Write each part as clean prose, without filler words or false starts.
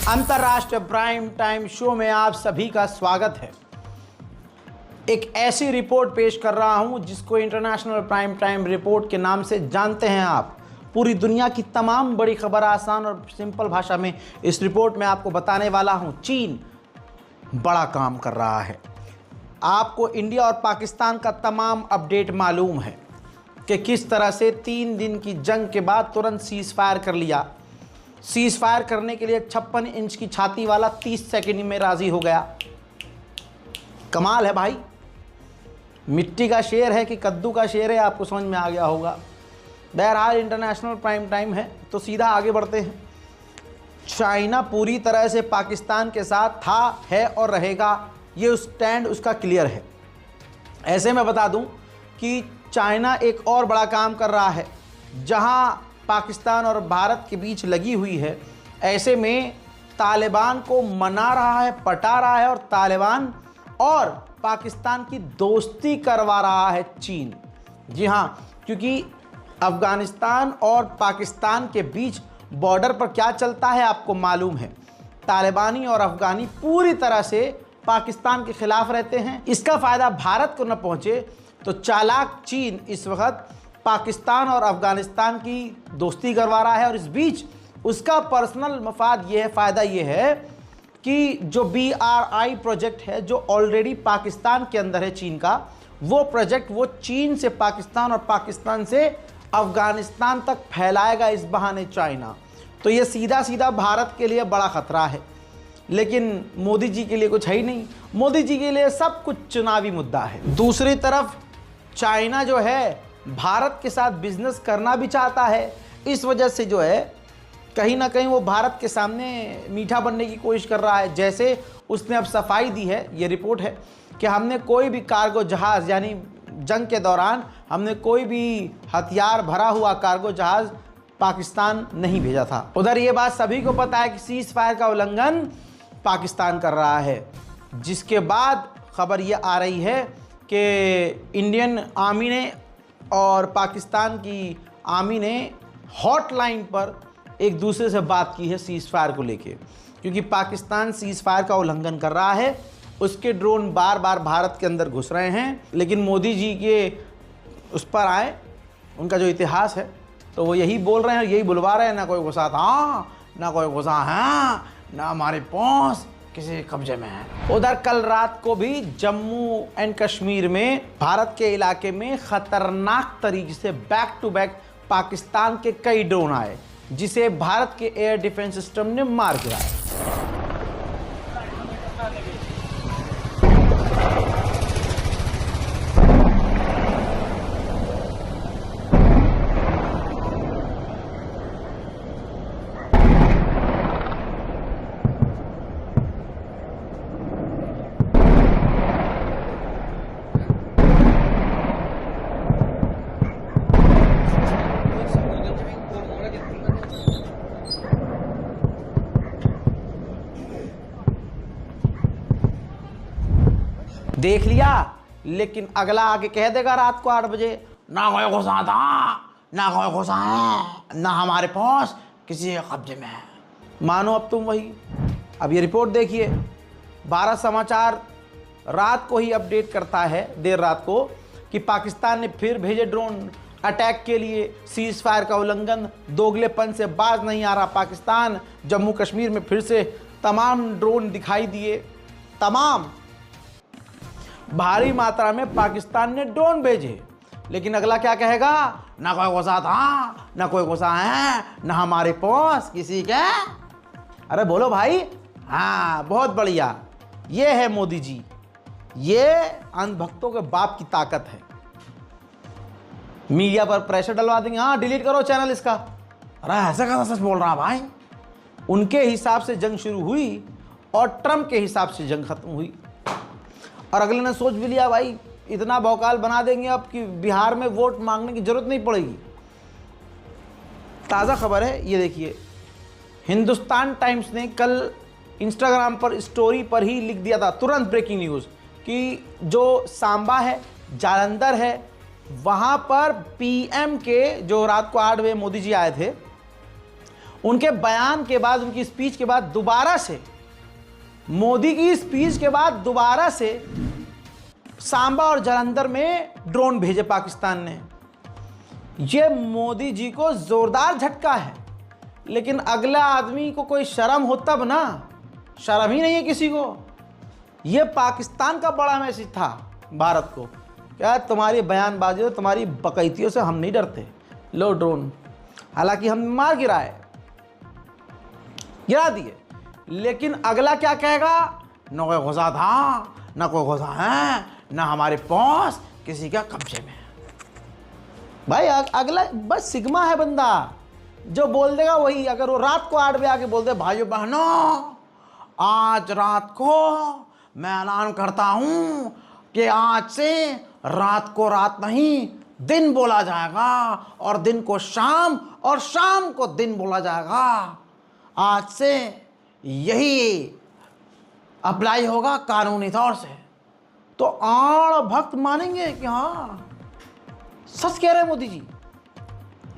अंतर्राष्ट्रीय prime time show में आप सभी का स्वागत है। एक ऐसी रिपोर्ट पेश कर रहा हूं जिसको इंटरनेशनल प्राइम टाइम रिपोर्ट के नाम से जानते हैं आप। पूरी दुनिया की तमाम बड़ी खबर आसान और सिंपल भाषा में इस रिपोर्ट में आपको बताने वाला हूं। चीन बड़ा काम कर रहा है। आपको इंडिया और पाकिस्तान का तमाम अपडेट मालूम है कि किस तरह से 3 दिन की जंग के बाद तुरंत सीज़ फायर कर लिया। सीज़ फायर करने के लिए 56 इंच की छाती वाला 30 सेकंड में राज़ी हो गया। कमाल है भाई। मिट्टी का शेर है कि कद्दू का शेर है, आपको समझ में आ गया होगा। बहरहाल इंटरनेशनल प्राइम टाइम है तो सीधा आगे बढ़ते हैं। चाइना पूरी तरह से पाकिस्तान के साथ था, है और रहेगा, ये उस स्टैंड उसका क्लियर है। ऐसे में बता दूं कि चाइना एक और बड़ा काम कर रहा है। जहां पाकिस्तान और भारत के बीच लगी हुई है, ऐसे में तालिबान को मना रहा है, पटा रहा है और तालिबान और पाकिस्तान की दोस्ती करवा रहा है चीन। जी हाँ, क्योंकि अफ़गानिस्तान और पाकिस्तान के बीच बॉर्डर पर क्या चलता है आपको मालूम है। तालिबानी और अफ़गानी पूरी तरह से पाकिस्तान के खिलाफ रहते हैं। इसका फ़ायदा भारत को न पहुँचे तो चालाक चीन इस वक्त पाकिस्तान और अफ़गानिस्तान की दोस्ती करवा रहा है और इस बीच उसका पर्सनल मफाद ये है, फ़ायदा ये है कि जो BRI प्रोजेक्ट है जो ऑलरेडी पाकिस्तान के अंदर है चीन का, वो प्रोजेक्ट वो चीन से पाकिस्तान और पाकिस्तान से अफ़गानिस्तान तक फैलाएगा इस बहाने चाइना। तो ये सीधा सीधा भारत के लिए बड़ा ख़तरा है, लेकिन मोदी जी के लिए कुछ है ही नहीं। मोदी जी के लिए सब कुछ चुनावी मुद्दा है। दूसरी तरफ चाइना जो है भारत के साथ बिजनेस करना भी चाहता है। इस वजह से जो है कहीं ना कहीं वो भारत के सामने मीठा बनने की कोशिश कर रहा है। जैसे उसने अब सफाई दी है, ये रिपोर्ट है कि हमने कोई भी कार्गो जहाज़, यानी जंग के दौरान हमने कोई भी हथियार भरा हुआ कार्गो जहाज़ पाकिस्तान नहीं भेजा था। उधर ये बात सभी को पता है कि सीज़ फायर का उल्लंघन पाकिस्तान कर रहा है, जिसके बाद खबर ये आ रही है कि इंडियन आर्मी ने और पाकिस्तान की आर्मी ने हॉटलाइन पर एक दूसरे से बात की है सीज़ फायर को लेके, क्योंकि पाकिस्तान सीज़ फायर का उल्लंघन कर रहा है। उसके ड्रोन बार बार भारत के अंदर घुस रहे हैं, लेकिन मोदी जी के उस पर आए, उनका जो इतिहास है तो वो यही बोल रहे हैं, यही बुलवा रहे हैं, ना कोई गुस्सा था, ना कोई गुस्सा है, ना हमारे पहुँच किसी कब्जे में है। उधर कल रात को भी जम्मू एंड कश्मीर में भारत के इलाके में खतरनाक तरीके से बैक टू बैक पाकिस्तान के कई ड्रोन आए, जिसे भारत के एयर डिफेंस सिस्टम ने मार गिराया। देख लिया, लेकिन अगला आके कह देगा रात को 8 बजे, ना कोई गुस्सा था, ना कोई गुस्सा है, ना हमारे पास किसी के कब्जे में है। मानो अब तुम वही। अब ये रिपोर्ट देखिए, भारत समाचार रात को ही अपडेट करता है, देर रात को, कि पाकिस्तान ने फिर भेजे ड्रोन अटैक के लिए। सीज़ फायर का उल्लंघन, दोगलेपन से बाज नहीं आ रहा पाकिस्तान। जम्मू कश्मीर में फिर से तमाम ड्रोन दिखाई दिए, तमाम भारी मात्रा में पाकिस्तान ने ड्रोन भेजे। लेकिन अगला क्या कहेगा, ना कोई गुस्सा था, ना कोई गुस्सा है, ना हमारे पास किसी के। अरे बोलो भाई, हाँ बहुत बढ़िया। ये है मोदी जी, ये अंधभक्तों के बाप की ताकत है। मीडिया पर प्रेशर डलवा देंगे, हाँ डिलीट करो चैनल इसका। अरे ऐसा कैसा सच बोल रहा भाई। उनके हिसाब से जंग शुरू हुई और ट्रंप के हिसाब से जंग खत्म हुई। और अगले ने सोच भी लिया भाई इतना भौकाल बना देंगे अब कि बिहार में वोट मांगने की जरूरत नहीं पड़ेगी। ताज़ा खबर है, ये देखिए, हिंदुस्तान टाइम्स ने कल इंस्टाग्राम पर स्टोरी पर ही लिख दिया था, तुरंत ब्रेकिंग न्यूज़, कि जो सांबा है, जालंधर है, वहाँ पर PM के जो रात को 8 बजे मोदी जी आए थे, उनके बयान के बाद, उनकी स्पीच के बाद दोबारा से, मोदी की स्पीच के बाद दोबारा से सांबा और जालंधर में ड्रोन भेजे पाकिस्तान ने। ये मोदी जी को जोरदार झटका है। लेकिन अगला आदमी को कोई शर्म हो तब ना, शर्म ही नहीं है किसी को। ये पाकिस्तान का बड़ा मैसेज था भारत को, क्या तुम्हारी बयानबाजी और तुम्हारी बकैतियों से हम नहीं डरते, लो ड्रोन। हालांकि हम मार गिरा दिए, लेकिन अगला क्या कहेगा, न कोई गुस्सा था, न कोई गुस्सा है, न हमारे पहुंच किसी का कब्जे में। भाई अगला बस सिग्मा है बंदा, जो बोल देगा वही। अगर वो रात को 8 बजे आके बोल दे, भाइयों बहनों आज रात को मैं ऐलान करता हूं कि आज से रात को रात नहीं दिन बोला जाएगा, और दिन को शाम और शाम को दिन बोला जाएगा, आज से यही अप्लाई होगा कानूनी तौर से, तो आड़ भक्त मानेंगे कि हाँ सच कह रहे हैं मोदी जी।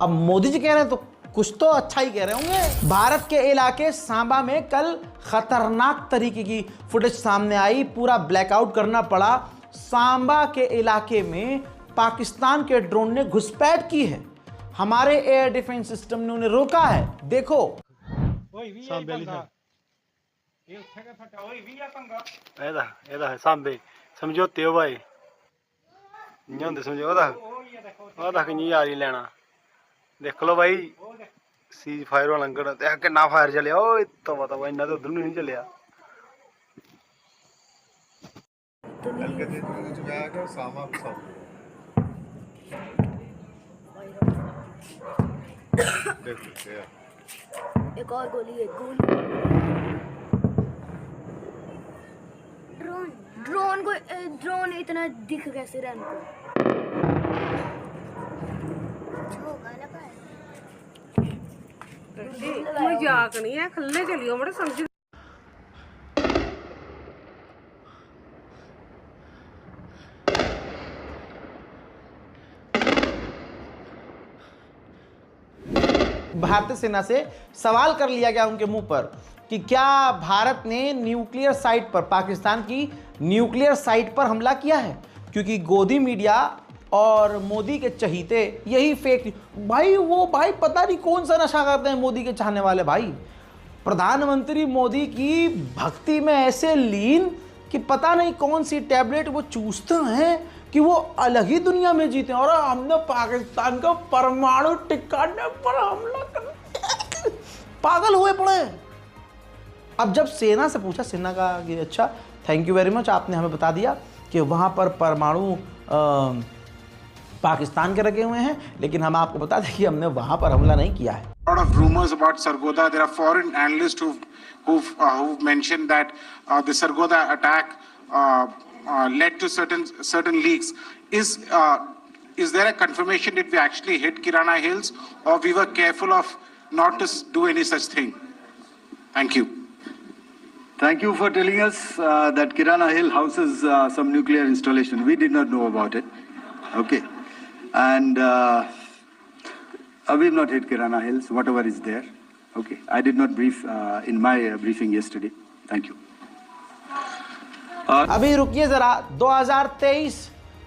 अब मोदी जी कह रहे हैं तो कुछ तो अच्छा ही कह रहे होंगे। भारत के इलाके सांबा में कल खतरनाक तरीके की फुटेज सामने आई, पूरा ब्लैकआउट करना पड़ा। सांबा के इलाके में पाकिस्तान के ड्रोन ने घुसपैठ की है, हमारे एयर डिफेंस सिस्टम ने उन्हें रोका है। देखो ਇਹਦਾ ਸਾਂਬੇ ਸਮਝੌਤੇ ਹੋ ਭਾਈ ਨਹੀਂ ਹੁੰਦੇ ਸਮਝੌਤਾ ਉਹਦਾ ਕਿ ਨਹੀਂ ਯਾਰੀ ਲੈਣਾ ਦੇਖ ਲਓ ਭਾਈ ਸੀਜ਼ ਫਾਇਰ ਵਾਲਾ ਲੰਗੜ ਤੇ ਕਿੰਨਾ ਫਾਇਰ ਚੱਲਿਆ ਓਏ ਤਵਾ ਤਵਾ ਇੰਨਾ ਤੇ ਉਧਰ ਨੂੰ ਨਹੀਂ ਚੱਲਿਆ एक और गोली है, ड्रोन इतना दिख कैसे रहा इनको? मजाक नहीं है, खल्ले चलियो बड़े समझ। भारतीय सेना से सवाल कर लिया गया उनके मुंह पर कि क्या भारत ने न्यूक्लियर साइट पर, पाकिस्तान की न्यूक्लियर साइट पर हमला किया है, क्योंकि गोदी मीडिया और मोदी के चहीते यही फेक। भाई वो भाई पता नहीं कौन सा नशा करते हैं मोदी के चाहने वाले। भाई प्रधानमंत्री मोदी की भक्ति में ऐसे लीन कि पता नहीं कौन सी टैबलेट वो चूसते हैं कि वो अलग ही दुनिया में जीते हैं। और हमने पाकिस्तान का परमाणु ठिकाने पर हमला कर, पागल हुए पड़े। अब जब सेना से पूछा, सेना का कि अच्छा थैंक यू वेरी मच, आपने हमें बता दिया कि वहाँ पर परमाणु पाकिस्तान के रखे हुए हैं, लेकिन हम आपको बता दें कि हमने वहाँ पर हमला नहीं किया है। A lot of rumors about Sargodha. There are foreign analysts who've mentioned that the Sargodha attack led to certain leaks. Is there a confirmation that we actually hit Kirana Hills, or we were careful of not to do any such thing? Thank you. Thank you for telling us that Kirana Hill houses some nuclear installation. We did not know about it. Okay. And we've not hit Kirana Hills, whatever is there. Okay. I did not brief in my briefing yesterday. Thank you. अभी रुकिए जरा। 2023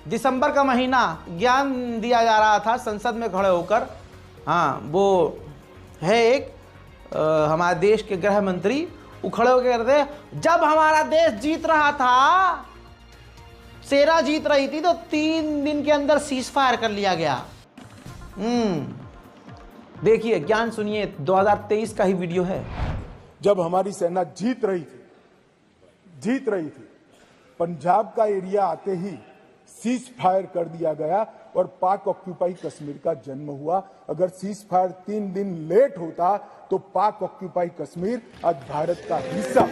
दिसंबर का महीना ज्ञान दिया जा रहा था संसद में खड़े होकर। हाँ, वो है एक हमारे देश के गृह मंत्री, वो खड़े होकर कहते जब हमारा देश जीत रहा था, सेना जीत रही थी, तो 3 दिन के अंदर सीज फायर कर लिया गया। देखिए, ज्ञान सुनिए, 2023 का ही वीडियो है। जब हमारी सेना जीत रही थी, पंजाब का एरिया आते ही सीज फायर कर दिया गया और पाक ऑक्यूपाई कश्मीर का जन्म हुआ। अगर सीज फायर 3 दिन लेट होता तो पाक ऑक्यूपाई कश्मीर आज भारत का हिस्सा।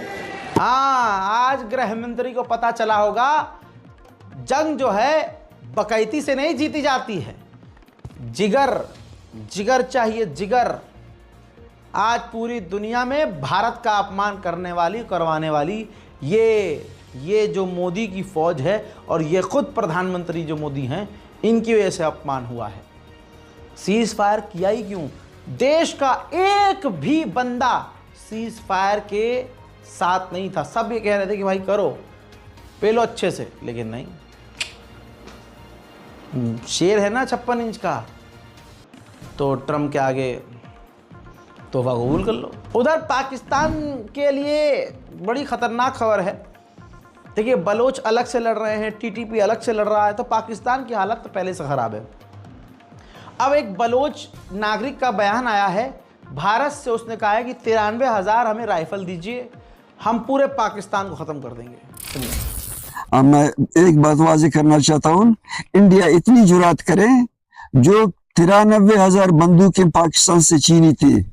हाँ, आज गृह मंत्री को पता चला होगा, जंग जो है बकैती से नहीं जीती जाती है, जिगर चाहिए, जिगर। आज पूरी दुनिया में भारत का अपमान करवाने वाली ये जो मोदी की फौज है, और ये खुद प्रधानमंत्री जो मोदी हैं, इनकी वजह से अपमान हुआ है। सीज फायर किया ही क्यों? देश का एक भी बंदा सीज फायर के साथ नहीं था। सब ये कह रहे थे कि भाई करो, पेलो अच्छे से, लेकिन नहीं। शेर है ना 56 इंच का, तो ट्रम्प के आगे तोहफा कबूल कर लो। उधर पाकिस्तान के लिए बड़ी खतरनाक खबर है। देखिए, बलोच अलग से लड़ रहे हैं, टीटीपी अलग से लड़ रहा है, तो पाकिस्तान की हालत तो पहले से खराब है। अब एक बलोच नागरिक का बयान आया है भारत से। उसने कहा है कि 93,000 हमें राइफल दीजिए, हम पूरे पाकिस्तान को खत्म कर देंगे। मैं एक बात वाज़ेह करना चाहता हूँ, इंडिया इतनी जुरात करे, जो 93,000 बंदूकें पाकिस्तान से छीनी थी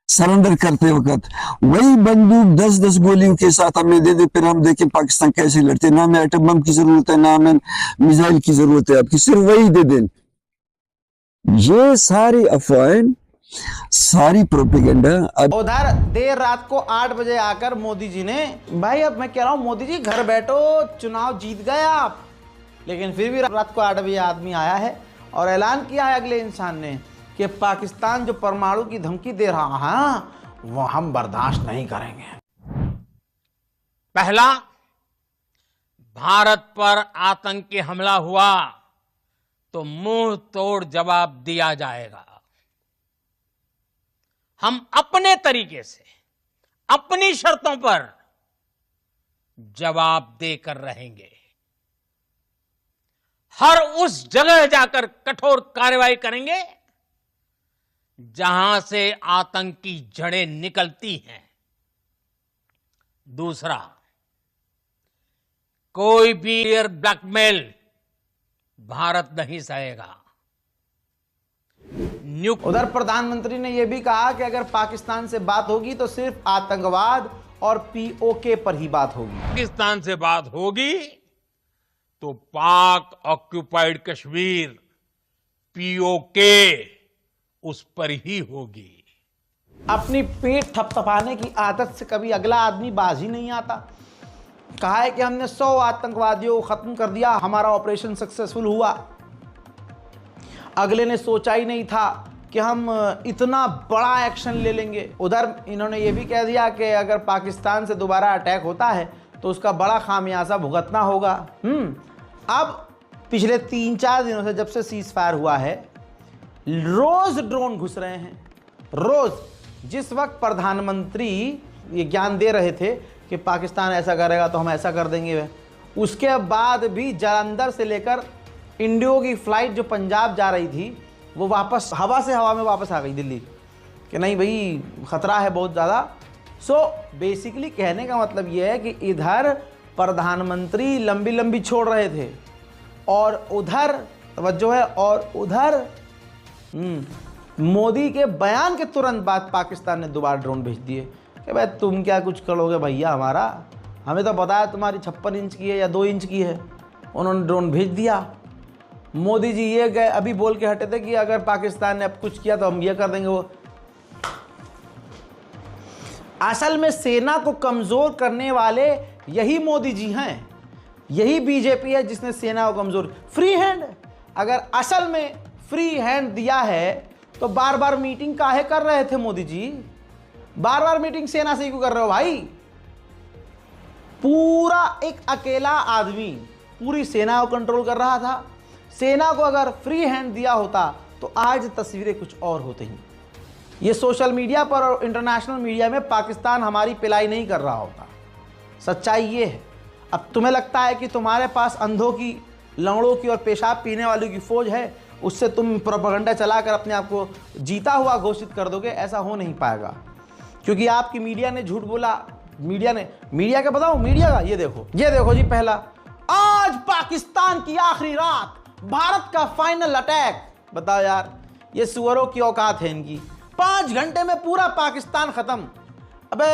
सरेंडर करते वक्त, वही बंदूक 10-10 गोलियों के साथ हमें दे दे, फिर हम देखें पाकिस्तान कैसे लड़ते। ना हमें एटम बम की जरूरत है, ना हमें मिसाइल की जरूरत है, आपकी सिर्फ वही दे दें। ये सारी अफवाहें, सारी प्रोपेगेंडा। उधर देर रात को 8 बजे आकर मोदी जी ने, भाई अब मैं कह रहा हूं मोदी जी घर बैठो, चुनाव जीत गए आप, लेकिन फिर भी रात को 8 बजे आदमी आया है और ऐलान किया है अगले इंसान ने कि पाकिस्तान जो परमाणु की धमकी दे रहा है वो हम बर्दाश्त नहीं करेंगे। पहला, भारत पर आतंकी हमला हुआ तो मुंह तोड़ जवाब दिया जाएगा। हम अपने तरीके से, अपनी शर्तों पर जवाब देकर रहेंगे। हर उस जगह जाकर कठोर कार्रवाई करेंगे जहां से आतंकी जड़ें निकलती हैं। दूसरा, कोई भी ब्लैकमेल भारत नहीं सहेगा। उधर प्रधानमंत्री ने यह भी कहा कि अगर पाकिस्तान से बात होगी तो सिर्फ आतंकवाद और पीओके पर ही बात होगी। पाकिस्तान से बात होगी तो पाक ऑक्युपाइड कश्मीर, पीओके, उस पर ही होगी। अपनी पेट थपथपाने की आदत से कभी अगला आदमी बाज ही नहीं आता। कहा है कि हमने 100 आतंकवादियों को खत्म कर दिया, हमारा ऑपरेशन सक्सेसफुल हुआ। अगले ने सोचा ही नहीं था कि हम इतना बड़ा एक्शन ले लेंगे। उधर इन्होंने ये भी कह दिया कि अगर पाकिस्तान से दोबारा अटैक होता है तो उसका बड़ा खामियाजा भुगतना होगा। अब पिछले 3-4 दिनों से, जब से सीज फायर हुआ है, रोज ड्रोन घुस रहे हैं, रोज। जिस वक्त प्रधानमंत्री ये ज्ञान दे रहे थे कि पाकिस्तान ऐसा करेगा तो हम ऐसा कर देंगे, उसके बाद भी जालंधर से लेकर इंडियो की फ्लाइट जो पंजाब जा रही थी वो वापस हवा में वापस आ गई दिल्ली, कि नहीं भाई खतरा है बहुत ज़्यादा। सो बेसिकली कहने का मतलब ये है कि इधर प्रधानमंत्री लंबी लंबी छोड़ रहे थे और उधर तवज्जो है, और उधर मोदी के बयान के तुरंत बाद पाकिस्तान ने दोबारा ड्रोन भेज दिए कि भाई तुम क्या कुछ करोगे भैया हमारा, हमें तो पता है तुम्हारी 56 इंच की है या 2 इंच की है। उन्होंने ड्रोन भेज दिया। मोदी जी ये गए अभी बोल के हटे थे कि अगर पाकिस्तान ने अब कुछ किया तो हम ये कर देंगे वो। असल में सेना को कमज़ोर करने वाले यही मोदी जी हैं, यही बीजेपी है जिसने सेना को कमज़ोर। फ्री हैंड, अगर असल में फ्री हैंड दिया है तो बार बार मीटिंग काहे कर रहे थे मोदी जी? बार बार मीटिंग सेना से क्यों कर रहे हो भाई? पूरा एक अकेला आदमी पूरी सेना को कंट्रोल कर रहा था। सेना को अगर फ्री हैंड दिया होता तो आज तस्वीरें कुछ और होती। ये सोशल मीडिया पर और इंटरनेशनल मीडिया में पाकिस्तान हमारी पिलाई नहीं कर रहा होता। सच्चाई ये है। अब तुम्हें लगता है कि तुम्हारे पास अंधों की, लंगड़ों की और पेशाब पीने वालों की फौज है, उससे तुम प्रोपेगेंडा चलाकर अपने आप को जीता हुआ घोषित कर दोगे। ऐसा हो नहीं पाएगा, क्योंकि आपकी मीडिया ने झूठ बोला। मीडिया का बताऊं, मीडिया का ये देखो जी। पहला, आज पाकिस्तान की आखिरी रात, भारत का फाइनल अटैक। बताओ यार, ये सुअरों की औकात है इनकी। 5 घंटे में पूरा पाकिस्तान खत्म।